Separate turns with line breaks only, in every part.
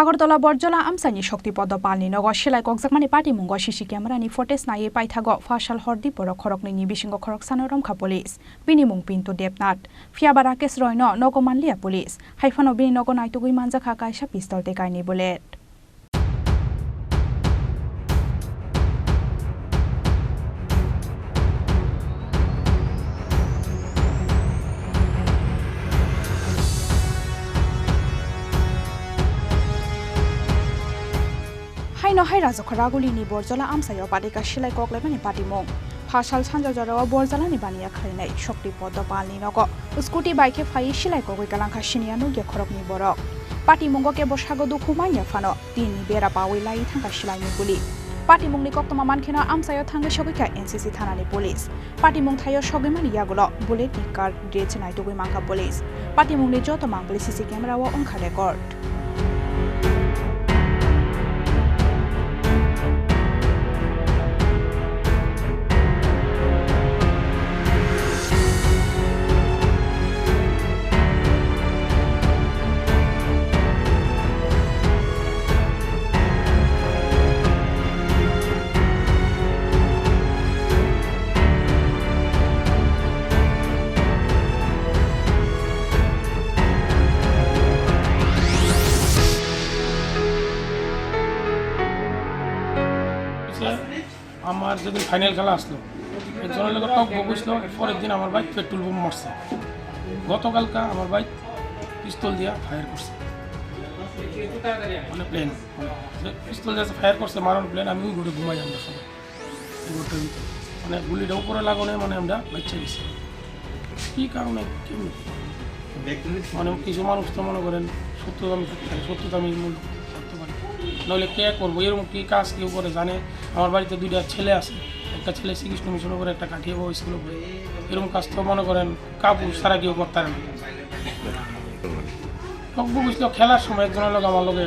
আগরতলা বরজলা আমচাইনি শক্তিপদ পালনি নগ Silai Kokjakmani Patimungo CC ক্যামেরানি ফুটেজ নাইয়ে পাইথাগো ফাশাল হরদি বড় খরকনি বিশিঙ্গ খরক সানো রমখা পুলিশ বিনিমুং পিন্তু দেবনাথ ফিয়াবা রাকেশ রয়ন নগ মানলিয়া পুলিশ হাইফানো বিনি নগ নাইতুগুই মানজাখা কাইসা পিস্তল তে কাইনি bullet Hai Razakaraguli ni Barjala Amsayo Badika Silai Kokjakmani Patimungo Fashal Sanjajarawa Barjala ni Bania Kainwi Shaktipada পালনি নগ স্কুটি বাইকে ফাই Silai Kokjakmani Shinianu ge khorokni borok Patimungo ke boshago dukhumanya fano tinni bera pawi lai thangka Silai ni buli Patimungni koktoma mankhena Amsayo thangge shogika NCC thanani pulis Patimung thayo shogimani yagulo bullet ni car drech nai tugui Mankha pulis Patimungni joto mangbali CC camera wa onkha record
আমার যেদিন final খেলা আসলো একজনের লোক টক বসলো পরের দিন আমার বাইক পেট্রোল বোম মারছে গতকালকা আমার বাইক পিস্তল দিয়া ফায়ার করছে মানে প্লেন পিস্তল দিয়ে ফায়ার করছে মারার প্লেন আমি ওই ঘুরে ঘুমাই আমরা সবাই ঘুরতে মানে গুলিটা উপরে লাগানো মানে আমরা বাচ্চা গেছি কী কারণে কেমনি মানে কিছু মানুষ তো মনে করেন সত্যতা আমি মূল করতে পারি নাহলে কে করবো এরকম কী কাজ কেউ করে জানে আমার বাড়িতে দুইটা ছেলে আছে একটা ছেলে শ্রীকৃষ্ণ মিশনের করে একটা কাঠিয়ে বাবু স্কুলে পড়ে এরকম কাজ তো মনে করেন কাপড় সারা কেউ করতে পারে না টক বুঝলো খেলার সময় একজনের লোক আমার লোকে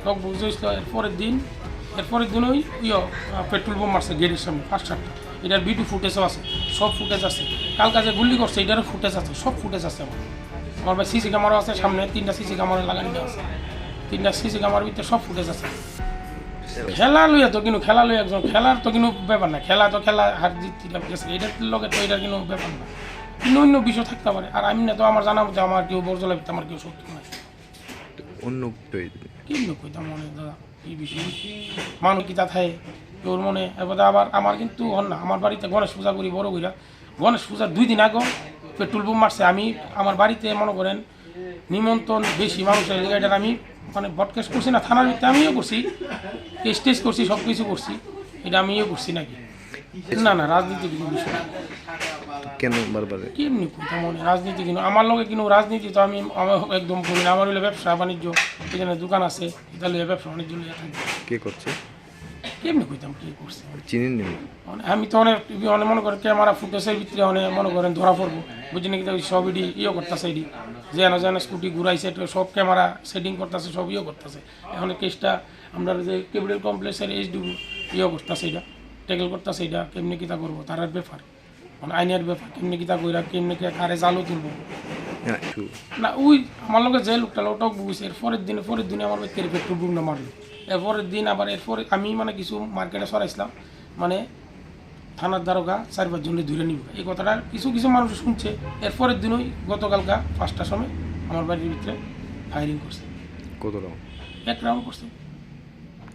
টক বুঝলো এরপরের দিন ওই পেট্রোল বোম মারছে গেটের সামনে ফার্স্ট হাটটা এটার ভিডিও ফুটেজও আছে সব ফুটেজ আছে কালকা যে গুলি করছে এটারও ফুটেজ আছে সব ফুটেজ আছে আমার ভাই সিসি ক্যামেরা আছে সামনে 3টা সিসি ক্যামেরা লাগানো আছে 3টা সিসি ক্যামেরার ভিতরে সব ফুটেজ আছে খেলা লইয়া তো কিন্তু খেলা লইয়া একজন খেলার তো কিন্তু ব্যাপার না খেলা তো খেলা হার জিত গেছে এটার লগে তো এটার কিন্তু ব্যাপার না কিন্তু অন্য বিষয় থাকতে পারে আর আমি না তো আমার জানা যে আমার কেউ বরজলা আমার কেউ শত্রু নাই
অন্য
কিন্তু কইতাম মনে দাদা এই বিষয় মানুষ কি তা থাকে তোর মনে এবার আবার আমার কিন্তু হন না আমার বাড়িতে গণেশ পূজা করি বড় কইরা গণেশ পূজার 2 দিন আগে পেট্রোল বোম মারছে আমি আমার বাড়িতে মনে করেন নিমন্ত্রণ বেশি মানুষের লিগাইটার আমি মানে বটকেস করছি না থানার ভিতরে আমিও করছি টেস্ট করছি সব কিছু করছি এটা আমিও করছি নাকি না রাজনীতি কোনো বিষয়
কেন বারবার
কেমনি কথা মনে রাজনীতি কিন্তু আমার লোকে কিন্তু রাজনীতি তো আমি একদম করি না আমার হইলে ব্যবসা বাণিজ্য এখানে দোকান আছে এটা লইয়া ব্যবসা বাণিজ্য লইয়া থাকি
কে করছে
কেমনি কইতাম কি করছে
চিনি নেই
আমি তো অনেক মনে করেন ক্যামেরা ফুটেজের ভিতরে অনেক মনে করেন ধরা পড়বো বুঝি নাকি সব এডি করতেছে এডি যেন স্কুটি ঘুরাইছে সব ক্যামেরা সেটিং করতেছে সব করতেছে এখন কেসটা আমরা যে ক্যাপিটাল কমপ্লেক্সের এইচডি করতেছে এটা ট্যাকেল করতেছে এটা কেমনি কিতা করবো তার ব্যাপার মানে আইনের ব্যাপার কেমনি কিতা কইরা কেমনি কারে জালও তুলবো না ওই আমার লোকের যে লোকটা লোকটাও বুঝছে পরের দিনে আমার ব্যক্তির পেট্রোল বুম না মারলো এরপরের দিন আবার এরপরে আমি মানে কিছু মার্কেটে সরাইছিলাম মানে থানার দ্বারকা 4-5 জনকে ধরে নিব এই কথাটা কিছু মানুষ শুনছে এরপরের দিনই গতকালকা 5টার সময় আমার বাড়ির ভিতরে ফায়ারিং করছে
কত রাউন্ড
1 রাউন্ড করছে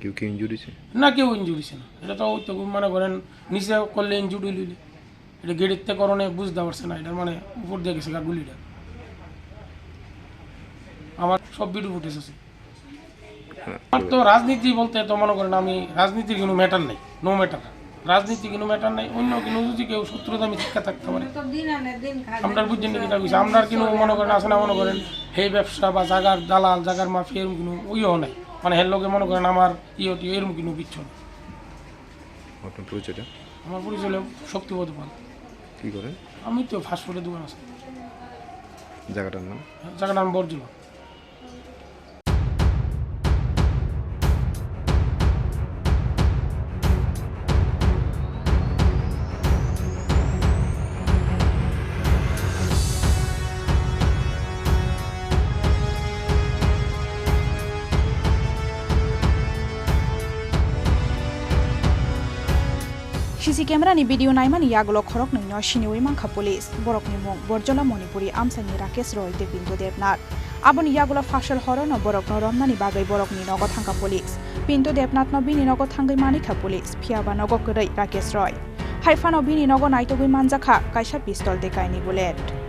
কেউ কি ইনজুরি হয়েছে
না কেউ ইনজুরি হয়েছে না এটা তো ওই তো মনে করেন নিচে করলে ইনজুরি লইলে এটা গেটের থেকে করণে বুঝতে পারছে না এটা মানে উপর দিয়ে গেছে গুলিটা আমার সব ভিডিও ফুটেজ আছে আমার তো রাজনীতি বলতে তো মনে করেন আমি রাজনীতির কোনো ম্যাটার নাই নো ম্যাটার রাজনীতি কোনো ম্যাটার নাই অন্য কোনো যদি কেউ শত্রুতা আমি শিক্ষা থাকতে পারে আমরা বুঝছেন নাকি কইছে আমরা কিন্তু মনে করেন আসে না মনে করেন হে ব্যবসা বা জাগার দালাল জাগার মাফিয়া এরকম কোনো ওইও নাই মানে হের লোকে মনে করেন আমার এরকম কোনো কিচ্ছু না
আপনার পরিচয়টা
আমার পরিচয় শক্তিপদ পাল
কী করেন
আমি তো ফাস্টফুডের দোকান আছে
জায়গাটার
নাম Borjala
CC camera ni video naimani yagulo khorok nino shiniwi Mankha police borok ni mong Barjala Manipuri Amchaini Rakesh Roy te Pinto Devnath aboni yagulo fashal horo no borok no romnani bagai borok ni Nogo thangka police Pinto Devnath no bini Nogo thangai manikha police phiaba Nogo krai Rakesh Roy haifa no bini Nogo naitogui manjakha Kaisa pistol te Kainwi bullet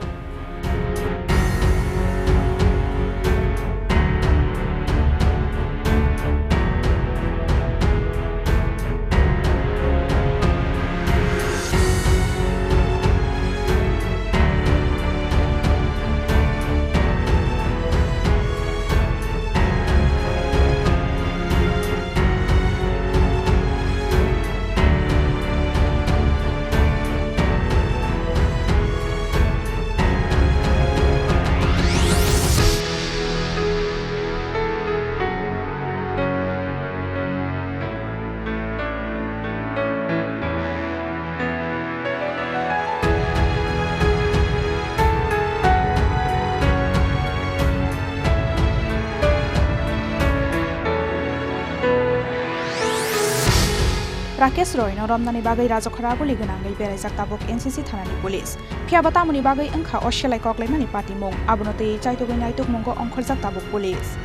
Rakesh Roy no romnani bagai rajo khoraguli gonangai beraijak tabok NCC thanani police phiaba tamoni bagai angkha o Silai koklaimani Patimungo abonote chaitogoi naitok mongo ongkhorjak tabok police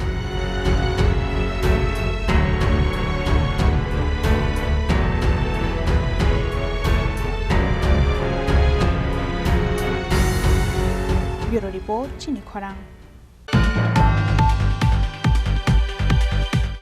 Bureau report Chini Khorang